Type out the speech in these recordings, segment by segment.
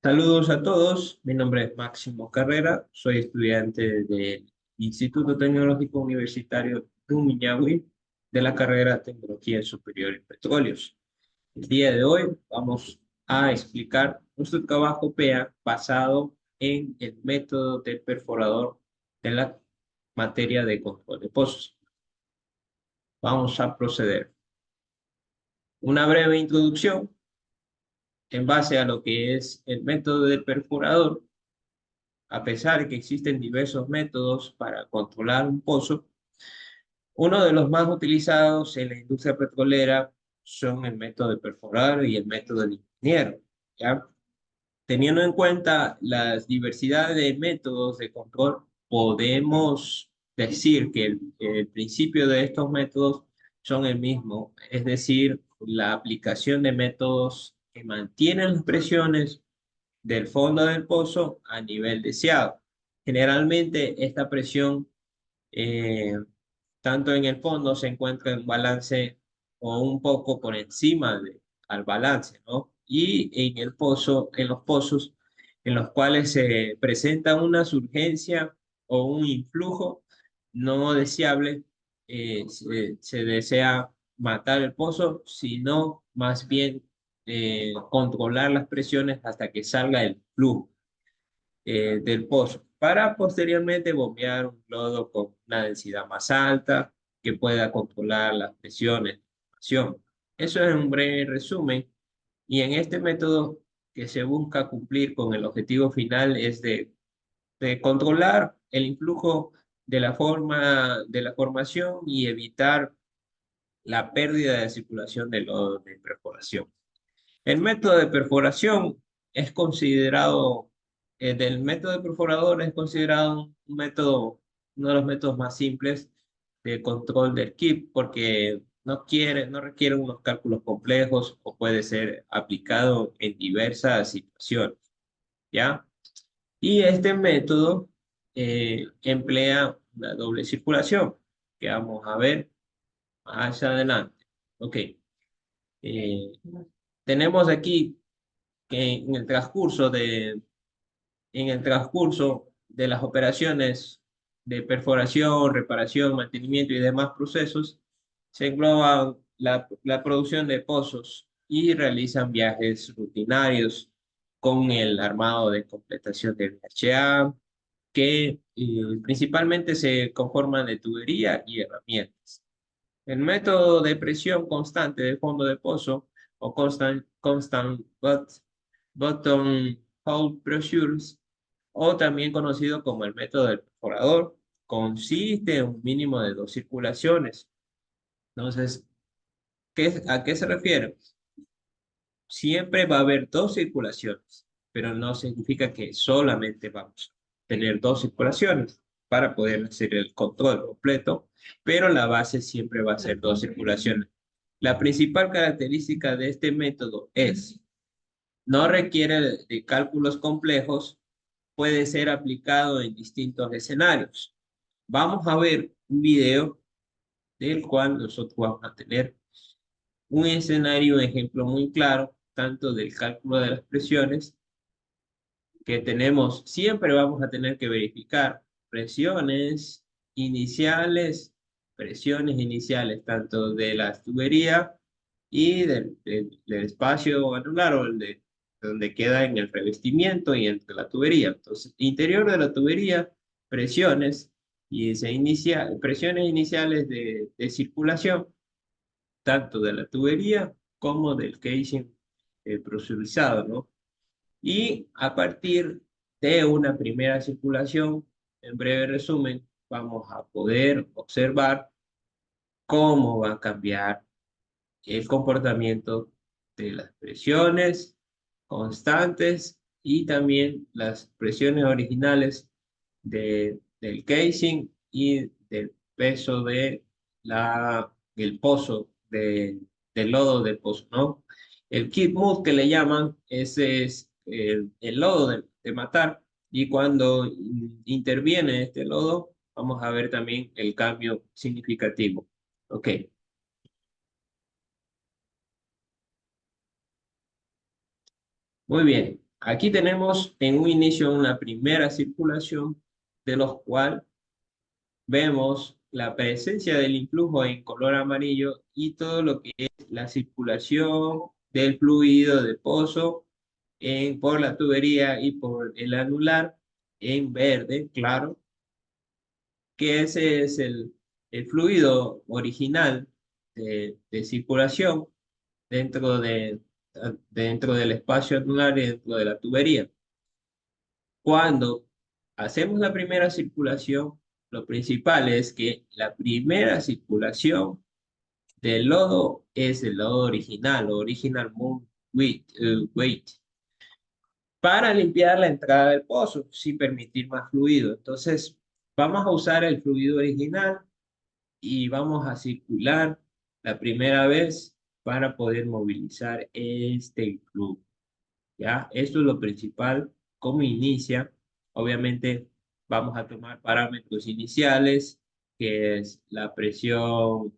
Saludos a todos, mi nombre es Máximo Carrera, soy estudiante del Instituto Tecnológico Universitario Rumiñahui de la carrera Tecnología Superior en Petróleos. El día de hoy vamos a explicar nuestro trabajo PEA basado en el método del perforador de la materia de control de pozos. Vamos a proceder. Una breve introducción en base a lo que es el método del perforador. A pesar de que existen diversos métodos para controlar un pozo, uno de los más utilizados en la industria petrolera son el método de perforar y el método del ingeniero, ¿ya? Teniendo en cuenta las diversidades de métodos de control, podemos decir que el principio de estos métodos son el mismo, es decir, la aplicación de métodos que mantienen las presiones del fondo del pozo a nivel deseado. Generalmente esta presión, eh, tanto en el fondo, se encuentra en balance o un poco por encima al balance, ¿no? Y en el pozo, en los pozos en los cuales se presenta una surgencia o un influjo no deseable, se desea matar el pozo, sino más bien controlar las presiones hasta que salga el flujo del pozo, para posteriormente bombear un lodo con una densidad más alta que pueda controlar las presiones de formación. Eso es un breve resumen, y en este método que se busca cumplir con el objetivo final es de controlar el influjo de la formación y evitar la pérdida de circulación de lodo de perforación. El método de perforación es considerado, del método de perforador es considerado un método, uno de los métodos más simples de control del KIP, porque no requiere unos cálculos complejos o puede ser aplicado en diversas situaciones, ¿ya? Y este método emplea una doble circulación, que vamos a ver más adelante. Ok. Eh, tenemos aquí que en el transcurso de las operaciones de perforación, reparación, mantenimiento y demás procesos, se engloba la producción de pozos y realizan viajes rutinarios con el armado de completación de VHA, que principalmente se conforman de tubería y herramientas. El método de presión constante de fondo de pozo o bottom hole pressures, o también conocido como el método del perforador, consiste en un mínimo de dos circulaciones. Entonces, ¿a qué se refiere? Siempre va a haber dos circulaciones, pero no significa que solamente vamos a tener dos circulaciones para poder hacer el control completo, pero la base siempre va a ser dos circulaciones. La principal característica de este método es, no requiere de cálculos complejos, puede ser aplicado en distintos escenarios. Vamos a ver un video del cual nosotros vamos a tener un escenario, un ejemplo muy claro, tanto del cálculo de las presiones que tenemos. Siempre vamos a tener que verificar presiones iniciales, presiones iniciales tanto de la tubería y del espacio anular, o el de donde queda en el revestimiento y entre la tubería. Entonces, interior de la tubería, presiones, y presiones iniciales de circulación, tanto de la tubería como del casing presurizado, ¿no? Y a partir de una primera circulación, en breve resumen, vamos a poder observar cómo va a cambiar el comportamiento de las presiones constantes y también las presiones originales del casing y del peso del pozo, del lodo del pozo, ¿no? El keep mood que le llaman, ese es el lodo de matar, y cuando interviene este lodo, vamos a ver también el cambio significativo. Ok. Muy bien. Aquí tenemos en un inicio una primera circulación, de los cuales vemos la presencia del influjo en color amarillo y todo lo que es la circulación del fluido de pozo por la tubería y por el anular en verde, claro, que ese es el fluido original de circulación dentro dentro del espacio anular y dentro de la tubería. Cuando hacemos la primera circulación, lo principal es que la primera circulación del lodo es el lodo original, o original mold weight, para limpiar la entrada del pozo sin permitir más fluido. Entonces, vamos a usar el fluido original y vamos a circular la primera vez para poder movilizar este flujo. ¿Ya? Esto es lo principal, cómo inicia. Obviamente vamos a tomar parámetros iniciales, que es la presión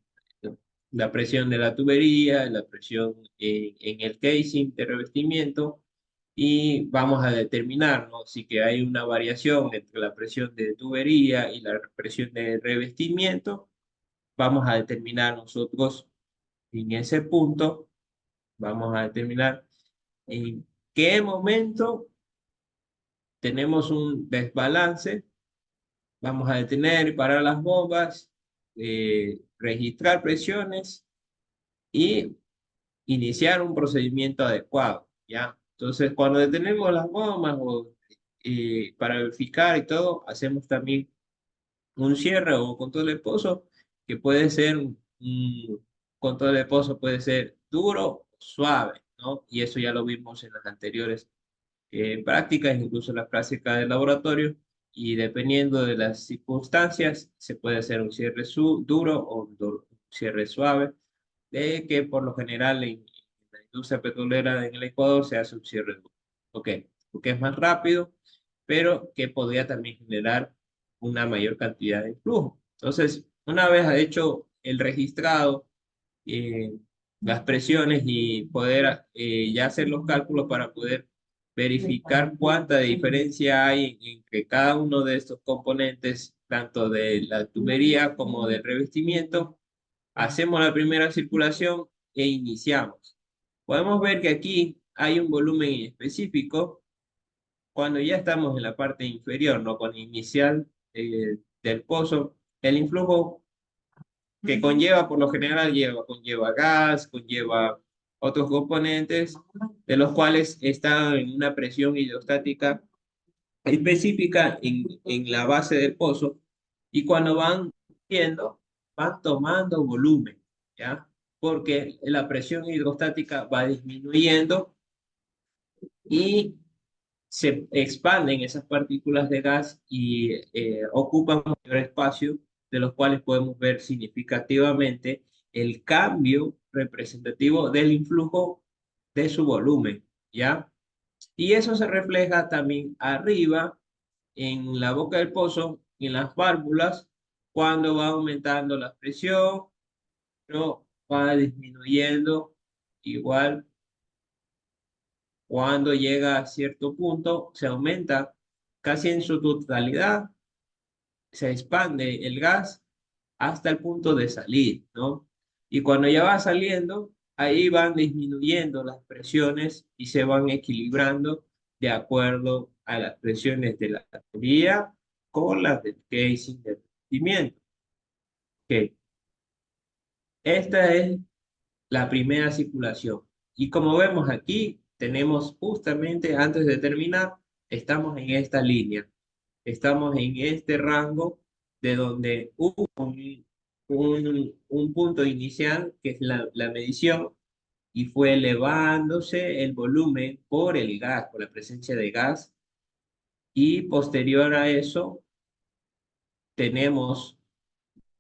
de la tubería, la presión en el casing de revestimiento, y vamos a determinar, ¿no? Si que hay una variación entre la presión de tubería y la presión de revestimiento, vamos a determinar nosotros en ese punto, vamos a determinar en qué momento tenemos un desbalance. Vamos a detener y parar las bombas, registrar presiones y iniciar un procedimiento adecuado, ¿ya? Entonces, cuando detenemos las bombas para verificar y todo, hacemos también un cierre o control de pozo, que puede ser un control de pozo, puede ser duro o suave, ¿no? Y eso ya lo vimos en las anteriores prácticas, incluso las prácticas de laboratorio, y dependiendo de las circunstancias, se puede hacer un cierre duro o un cierre suave, de que por lo general en la industria petrolera en el Ecuador se hace un cierre duro. ¿Ok? Porque es más rápido, pero que podría también generar una mayor cantidad de flujo. Entonces, una vez hecho el registrado, eh, las presiones y poder ya hacer los cálculos para poder verificar cuánta diferencia hay entre cada uno de estos componentes, tanto de la tubería como del revestimiento. Hacemos la primera circulación e iniciamos. Podemos ver que aquí hay un volumen específico cuando ya estamos en la parte inferior, ¿no? Con inicial del pozo. El influjo que conlleva, por lo general, conlleva gas, conlleva otros componentes, de los cuales están en una presión hidrostática específica en la base del pozo, y cuando van viendo, van tomando volumen, ¿ya? Porque la presión hidrostática va disminuyendo y se expanden esas partículas de gas y ocupan mayor espacio, de los cuales podemos ver significativamente el cambio representativo del influjo de su volumen, ¿ya? Y eso se refleja también arriba en la boca del pozo, en las válvulas, cuando va aumentando la presión, pero va disminuyendo igual. Cuando llega a cierto punto, se aumenta casi en su totalidad, se expande el gas hasta el punto de salir, ¿no? Y cuando ya va saliendo, ahí van disminuyendo las presiones y se van equilibrando de acuerdo a las presiones de la batería con las del casing de revestimiento. Ok, esta es la primera circulación. Y como vemos aquí, tenemos justamente antes de terminar, estamos en esta línea, estamos en este rango de donde hubo un punto inicial, que es la medición, y fue elevándose el volumen por el gas, por la presencia de gas, y posterior a eso tenemos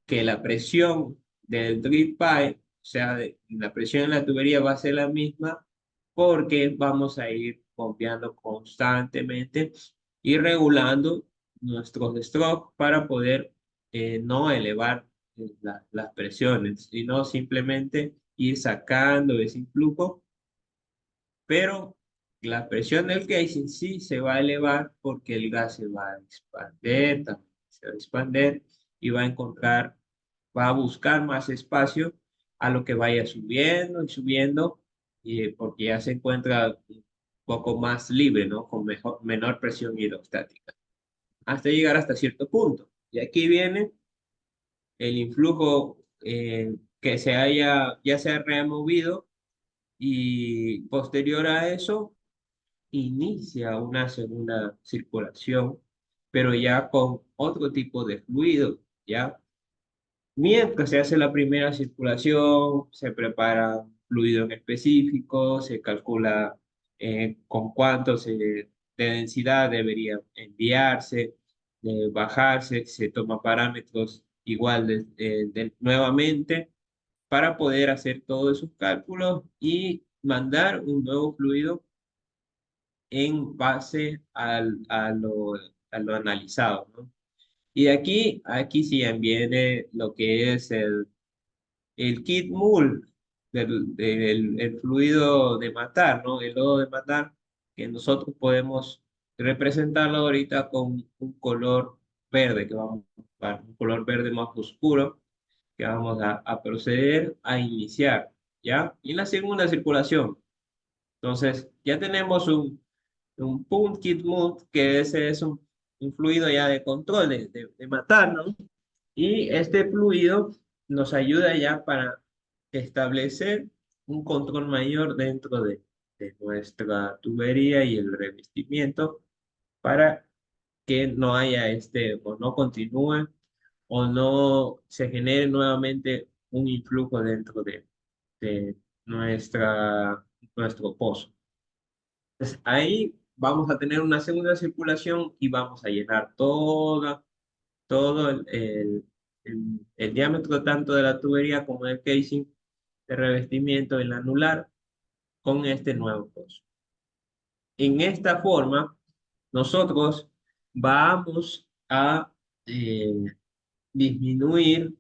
que la presión del drip pipe, o sea, la presión en la tubería va a ser la misma, porque vamos a ir bombeando constantemente y regulando nuestros strokes para poder no elevar las presiones, sino simplemente ir sacando ese influjo, pero La presión del casing sí se va a elevar porque el gas se va a expander, también se va a expander y va a encontrar, va a buscar más espacio a lo que vaya subiendo y subiendo, porque ya se encuentra un poco más libre, ¿no? Con menor presión hidrostática, hasta llegar hasta cierto punto. Y aquí viene el influjo que ya se ha removido y posterior a eso inicia una segunda circulación, pero ya con otro tipo de fluido, ¿ya? Mientras se hace la primera circulación, se prepara un fluido en específico, se calcula con de densidad debería enviarse, bajarse, se toma parámetros igual nuevamente para poder hacer todos esos cálculos y mandar un nuevo fluido en base a lo analizado, ¿no? Y aquí sí viene lo que es el kit mul el fluido de matar, ¿no? El lodo de matar, que nosotros podemos representarlo ahorita con un color verde, que vamos a un color verde más oscuro, que vamos a proceder a iniciar, ¿ya? Y la segunda circulación. Entonces, ya tenemos un Punt Kit Mood, que ese es un fluido ya de control, de matar, ¿no? Y este fluido nos ayuda ya para establecer un control mayor dentro de nuestra tubería y el revestimiento para que no haya o no continúe o no se genere nuevamente un influjo dentro de nuestro pozo. Entonces, ahí vamos a tener una segunda circulación y vamos a llenar todo el diámetro tanto de la tubería como del casing de revestimiento, el anular, con este nuevo pozo. En esta forma, nosotros vamos a eh, disminuir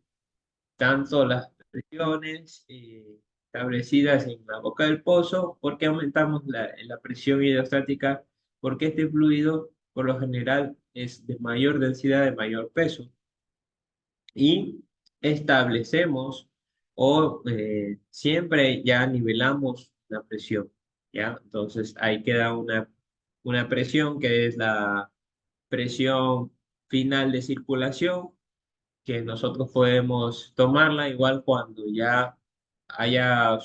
tanto las presiones establecidas en la boca del pozo, porque aumentamos la presión hidrostática, porque este fluido por lo general es de mayor densidad, de mayor peso, y establecemos siempre ya nivelamos la presión, ¿ya? Entonces ahí queda una presión que es la presión final de circulación, que nosotros podemos tomarla igual cuando ya haya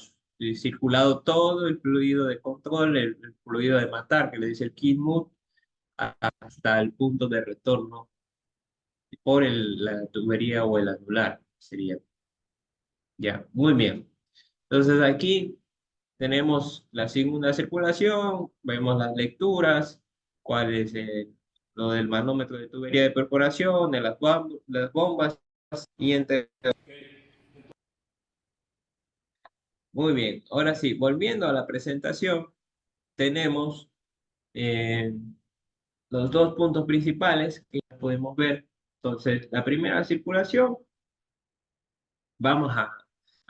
circulado todo el fluido de control, el fluido de matar, que le dice el kit mood, hasta el punto de retorno por la tubería o el anular, sería. Ya, muy bien. Entonces aquí tenemos la segunda circulación, vemos las lecturas, cuál es lo del manómetro de tubería de perforación, de las bombas y entre... Muy bien, ahora sí, volviendo a la presentación, tenemos eh, los dos puntos principales que ya podemos ver. Entonces, la primera circulación, vamos a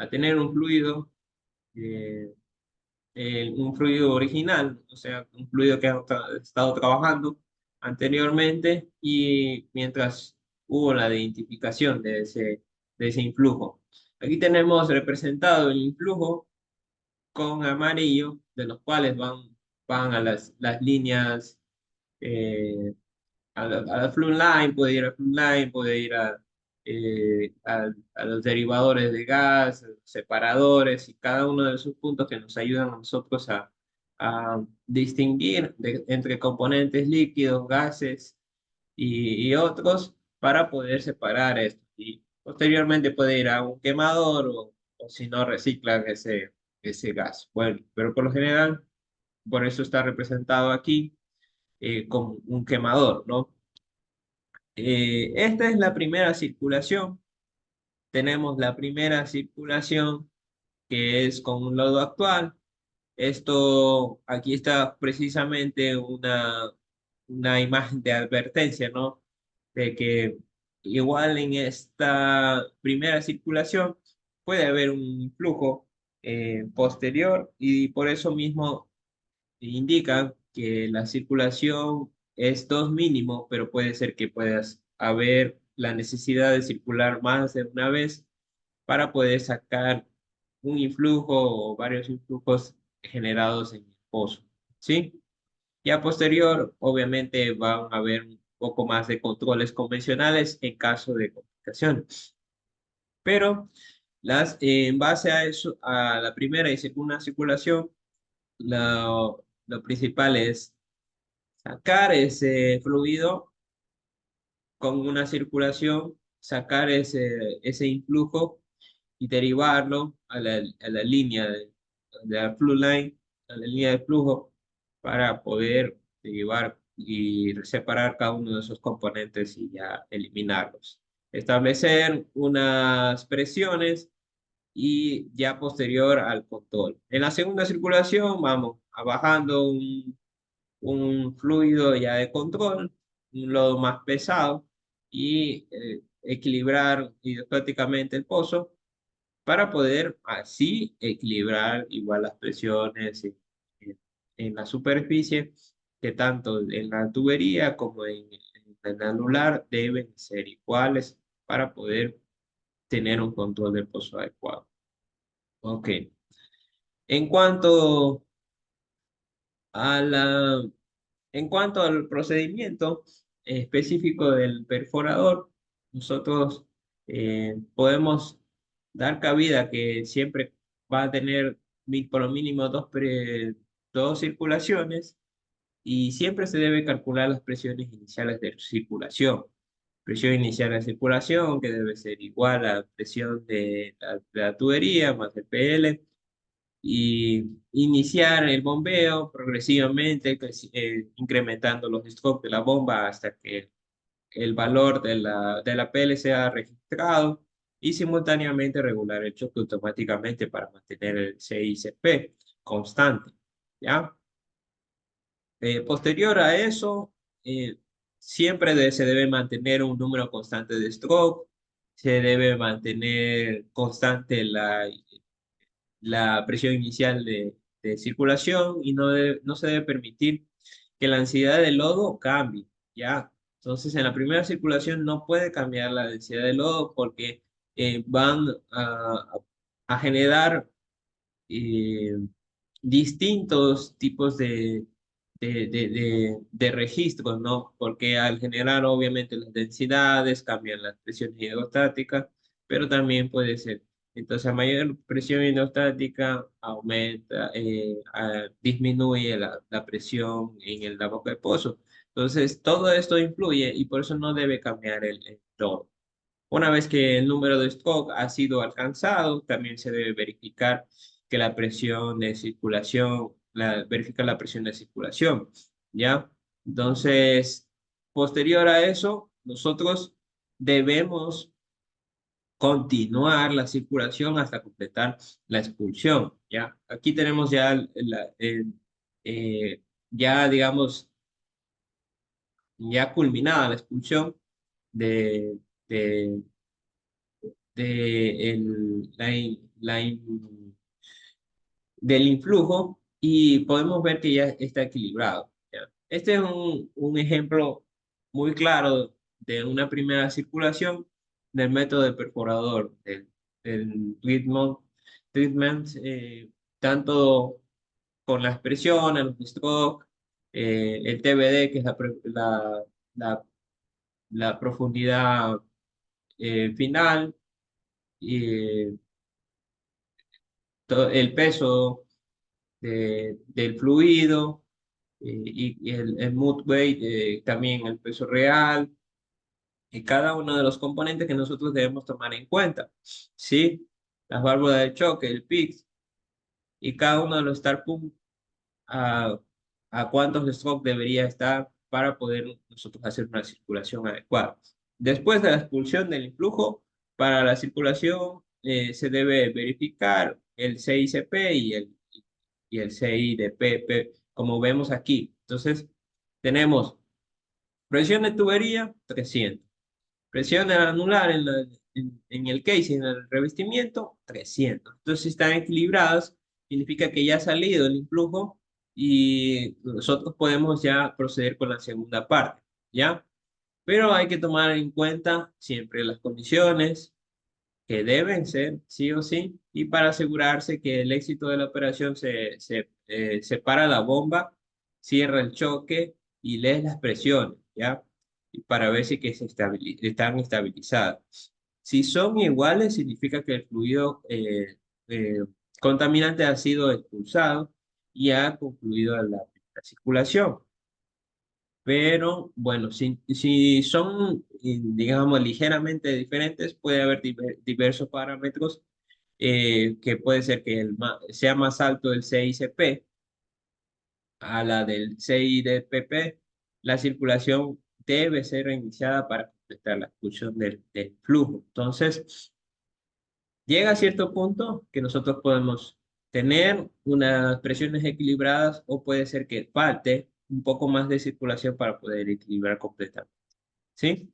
tener un fluido, eh, un fluido original, o sea, un fluido que ha estado trabajando anteriormente y mientras hubo la identificación de ese influjo. Aquí tenemos representado el influjo con amarillo, de los cuales van a las líneas, eh, a la Flume Line, puede ir a Flume Line, puede ir a los derivadores de gas, separadores, y cada uno de esos puntos que nos ayudan a nosotros a distinguir entre componentes líquidos, gases y otros para poder separar esto. Y posteriormente puede ir a un quemador o si no reciclan ese gas. Bueno, pero por lo general, por eso está representado aquí como un quemador, ¿no? Esta es la primera circulación. Tenemos la primera circulación que es con un lodo actual. Esto, aquí está precisamente una imagen de advertencia, ¿no? De que igual en esta primera circulación puede haber un flujo posterior y por eso mismo indican que la circulación es 2 mínimo, pero puede ser que puedas haber la necesidad de circular más de una vez para poder sacar un influjo o varios influjos generados en el pozo, ¿sí? Y a posterior, obviamente, van a haber un poco más de controles convencionales en caso de complicaciones. Pero en base a eso, a la primera y segunda circulación, lo principal es sacar ese fluido con una circulación, sacar ese influjo y derivarlo a la línea de la fluid line, a la línea de flujo, para poder derivar y separar cada uno de esos componentes y ya eliminarlos. Establecer unas presiones y ya posterior al control. En la segunda circulación vamos a bajando un fluido ya de control, un lodo más pesado y equilibrar hidrostáticamente el pozo para poder así equilibrar igual las presiones en la superficie, que tanto en la tubería como en el anular deben ser iguales para poder tener un control del pozo adecuado. Ok. En cuanto a la, en cuanto al procedimiento específico del perforador, nosotros podemos dar cabida que siempre va a tener por lo mínimo dos circulaciones y siempre se debe calcular las presiones iniciales de circulación. Presión inicial de circulación que debe ser igual a la presión de la tubería más el PL y iniciar el bombeo progresivamente, incrementando los strokes de la bomba hasta que el valor de la PL sea registrado y simultáneamente regular el choque automáticamente para mantener el CICP constante, ¿ya? Posterior a eso, siempre se debe mantener un número constante de stroke, se debe mantener constante la presión inicial de circulación y no se debe permitir que la densidad del lodo cambie, ¿ya? Entonces, en la primera circulación no puede cambiar la densidad del lodo porque van a generar eh, distintos tipos de registros, ¿no? Porque al generar obviamente las densidades, cambian las presiones hidrostáticas, pero también puede ser. Entonces, a mayor presión hidrostática, disminuye la presión en la boca del pozo. Entonces, todo esto influye y por eso no debe cambiar el lodo. Una vez que el número de stock ha sido alcanzado, también se debe verificar que la presión de circulación, verificar la presión de circulación, ¿ya? Entonces, posterior a eso, nosotros debemos continuar la circulación hasta completar la expulsión, ¿ya? Aquí tenemos ya, ya digamos, ya culminada la expulsión de, de del influjo y podemos ver que ya está equilibrado, ¿ya? Este es un ejemplo muy claro de una primera circulación del método de perforador, del treatment, tanto con las presiones, los strokes, el TBD, que es la, la profundidad final, y el peso del fluido y el mood weight, también el peso real y cada uno de los componentes que nosotros debemos tomar en cuenta, ¿sí? Las válvulas de choque, el PIX y cada uno de los star pump a, a cuántos strokes debería estar para poder nosotros hacer una circulación adecuada. Después de la expulsión del influjo, para la circulación se debe verificar el CICP y el CI de PP, como vemos aquí. Entonces, tenemos presión de tubería, 300. Presión del anular en el casing, en el revestimiento, 300. Entonces, si están equilibradas, significa que ya ha salido el influjo y nosotros podemos ya proceder con la segunda parte, ¿ya? Pero hay que tomar en cuenta siempre las condiciones que deben ser sí o sí, y para asegurarse que el éxito de la operación separa la bomba, cierra el choque y lee las presiones, ¿ya? Y para ver si que están estabilizadas. Si son iguales, significa que el fluido eh, contaminante ha sido expulsado y ha concluido la circulación. Pero bueno, si son, digamos, ligeramente diferentes, puede haber diversos parámetros que puede ser que sea más alto el CICP a la del CIDPP. La circulación debe ser reiniciada para completar la expulsión del flujo. Entonces, llega a cierto punto que nosotros podemos tener unas presiones equilibradas o puede ser que falte un poco más de circulación para poder equilibrar completamente. ¿Sí?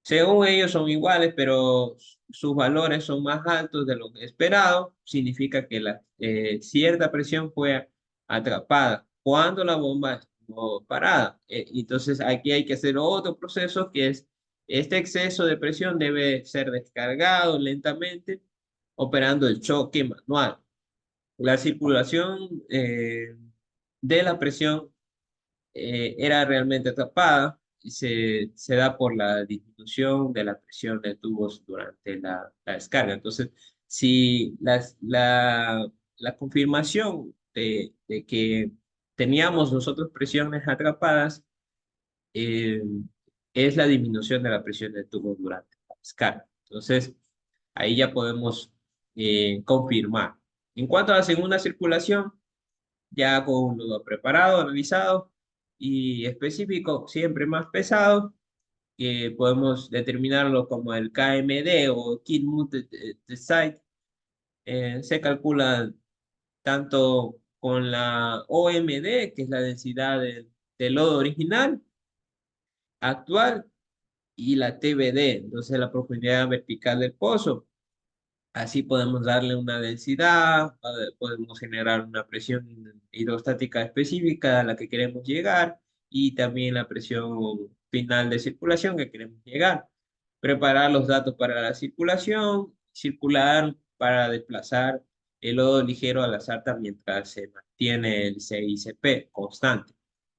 Según ellos son iguales, pero sus valores son más altos de lo esperado, significa que cierta presión fue atrapada cuando la bomba estuvo parada. Entonces aquí hay que hacer otro proceso que es este exceso de presión debe ser descargado lentamente operando el choque manual. La circulación de la presión era realmente atrapada y se da por la disminución de la presión de tubos durante la descarga. Entonces, si la confirmación de que teníamos nosotros presiones atrapadas eh, es la disminución de la presión del tubo durante la descarga. Entonces, ahí ya podemos confirmar. En cuanto a la segunda circulación, ya con un nudo preparado, analizado y específico, siempre más pesado, que podemos determinarlo como el KMD o Kid Mood Site. Se calcula tanto con la OMD, que es la densidad del lodo original, actual, y la TBD, entonces la profundidad vertical del pozo. Así podemos darle una densidad, podemos generar una presión hidrostática específica a la que queremos llegar y también la presión final de circulación que queremos llegar. Preparar los datos para la circulación, circular para desplazar el lodo ligero al azar mientras se mantiene el CICP constante,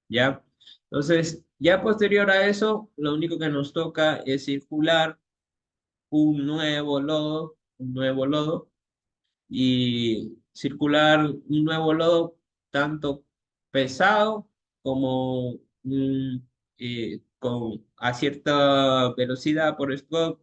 ¿ya? Entonces, ya posterior a eso, lo único que nos toca es circular un nuevo lodo y circular un nuevo lodo tanto pesado como a cierta velocidad por stroke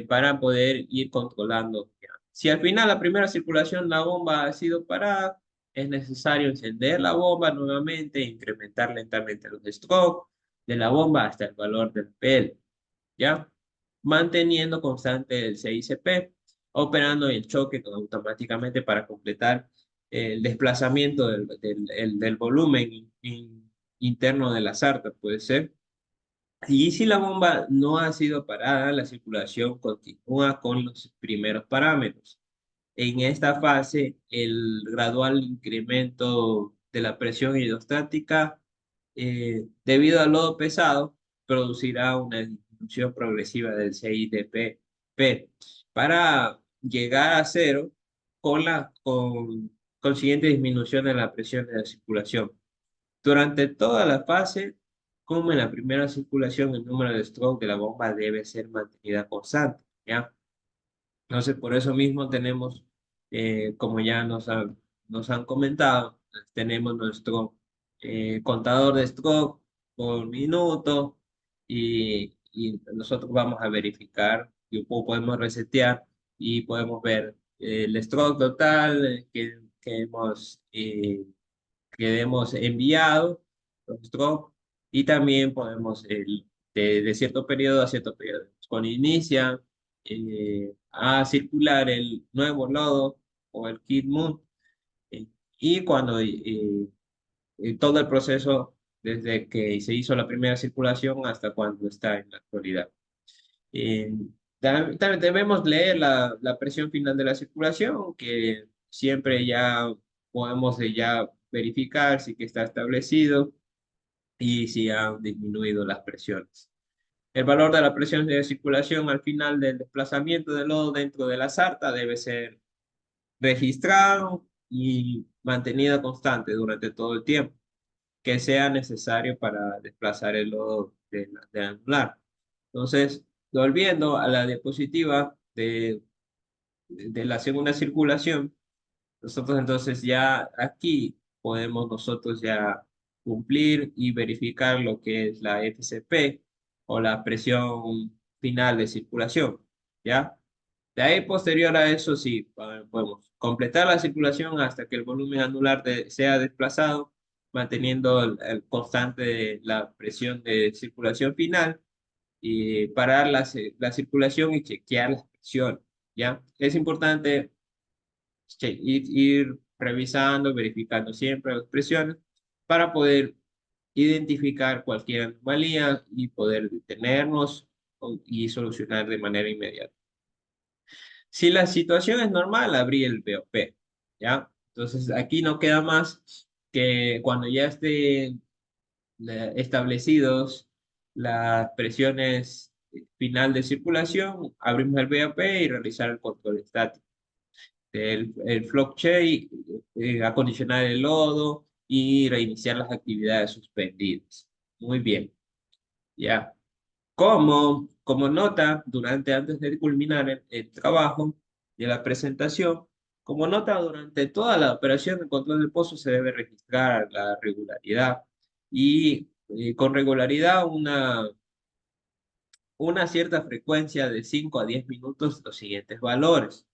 para poder ir controlando. Si al final la primera circulación la bomba ha sido parada, es necesario encender la bomba nuevamente e incrementar lentamente los strokes de la bomba hasta el valor del PL. ¿Ya? Manteniendo constante el CICP, operando el choque automáticamente para completar el desplazamiento del volumen interno de la sarta, puede ser. Y si la bomba no ha sido parada, la circulación continúa con los primeros parámetros. En esta fase, el gradual incremento de la presión hidrostática debido al lodo pesado producirá una disminución progresiva del CIDP para llegar a cero con consiguiente disminución de la presión de la circulación. Durante toda la fase, como en la primera circulación, el número de stroke de la bomba debe ser mantenida constante, ¿ya? Entonces, por eso mismo tenemos, como ya nos han comentado, tenemos nuestro contador de stroke por minuto y nosotros vamos a verificar y podemos resetear y podemos ver el stroke total que hemos enviado, los stroke, y también podemos de cierto periodo a cierto periodo. Cuando inicia a circular el nuevo lodo o el Kid Moon, eh, y cuando todo el proceso desde que se hizo la primera circulación hasta cuando está en la actualidad. Eh, también debemos leer la presión final de la circulación, que siempre ya podemos ya verificar si que está establecido y si han disminuido las presiones. El valor de la presión de circulación al final del desplazamiento del lodo dentro de la sarta debe ser registrado y mantenida constante durante todo el tiempo que sea necesario para desplazar el lodo del anular. Entonces, volviendo a la diapositiva de la segunda circulación, nosotros entonces ya aquí podemos nosotros ya cumplir y verificar lo que es la FCP o la presión final de circulación, ¿ya? De ahí posterior a eso sí, podemos completar la circulación hasta que el volumen anular sea desplazado, manteniendo el constante de la presión de circulación final y parar la circulación y chequear las presiones, ¿ya? Es importante ir revisando, verificando siempre las presiones para poder identificar cualquier anomalía y poder detenernos y solucionar de manera inmediata. Si la situación es normal, abrí el BOP, ¿ya? Entonces, aquí no queda más que cuando ya estén establecidos las presiones final de circulación, abrimos el BOP y realizar el control estático. El flock check, acondicionar el lodo y reiniciar las actividades suspendidas. Muy bien, ya. Como nota, antes de culminar el trabajo de la presentación, como nota, durante toda la operación de control del pozo se debe registrar la regularidad y con regularidad una cierta frecuencia de 5 a 10 minutos los siguientes valores.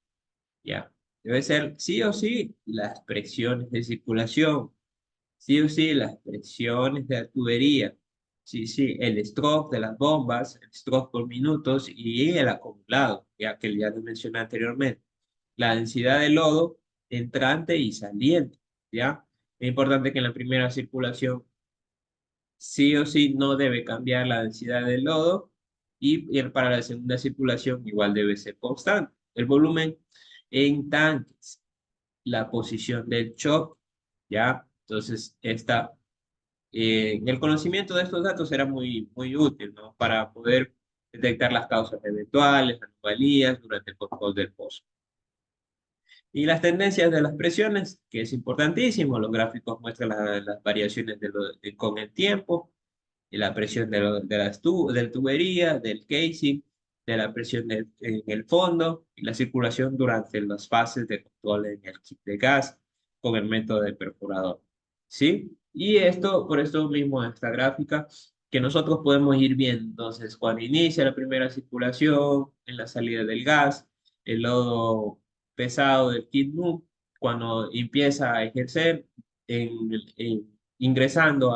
Ya, debe ser sí o sí las presiones de circulación, sí o sí las presiones de la tubería, sí, sí, el stroke de las bombas, el stroke por minutos y el acumulado, ya que ya lo mencioné anteriormente. La densidad de lodo entrante y saliente, ¿ya? Es importante que en la primera circulación sí o sí no debe cambiar la densidad del lodo y para la segunda circulación igual debe ser constante. El volumen en tanques, la posición del shock, ¿ya? Entonces, el conocimiento de estos datos era muy útil, ¿no? Para poder detectar las causas eventuales, anomalías durante el control del pozo. Y las tendencias de las presiones, que es importantísimo, los gráficos muestran las variaciones con el tiempo, y la presión de la tubería, del casing, de la presión en el fondo y la circulación durante las fases de control en el kit de gas con el método de perforador. ¿Sí? Y esto, por esto mismo, esta gráfica, que nosotros podemos ir viendo, entonces, cuando inicia la primera circulación, en la salida del gas, el lodo pesado del kit NU, cuando empieza a ejercer, ingresando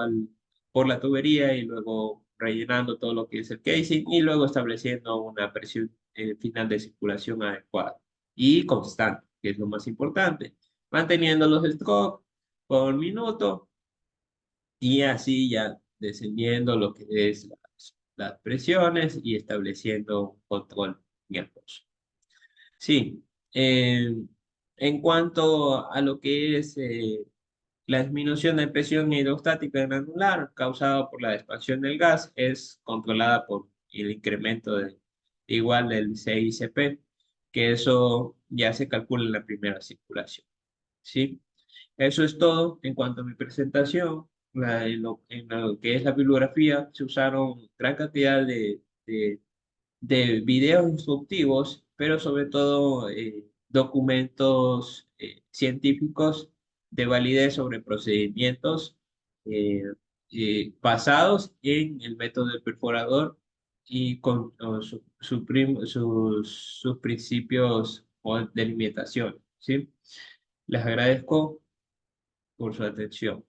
por la tubería y luego rellenando todo lo que es el casing y luego estableciendo una presión final de circulación adecuada y constante, que es lo más importante, manteniendo los strokes por minuto y así ya descendiendo lo que es las presiones y estableciendo un control en el pozo. Sí, en cuanto a lo que es la disminución de presión hidrostática en anular causada por la expansión del gas es controlada por el incremento igual del CICP, que eso ya se calcula en la primera circulación. ¿Sí? Eso es todo en cuanto a mi presentación. En lo que es la bibliografía se usaron gran cantidad de videos instructivos, pero sobre todo documentos científicos de validez sobre procedimientos eh, basados en el método del perforador y con sus principios o delimitación, ¿sí? Les agradezco por su atención.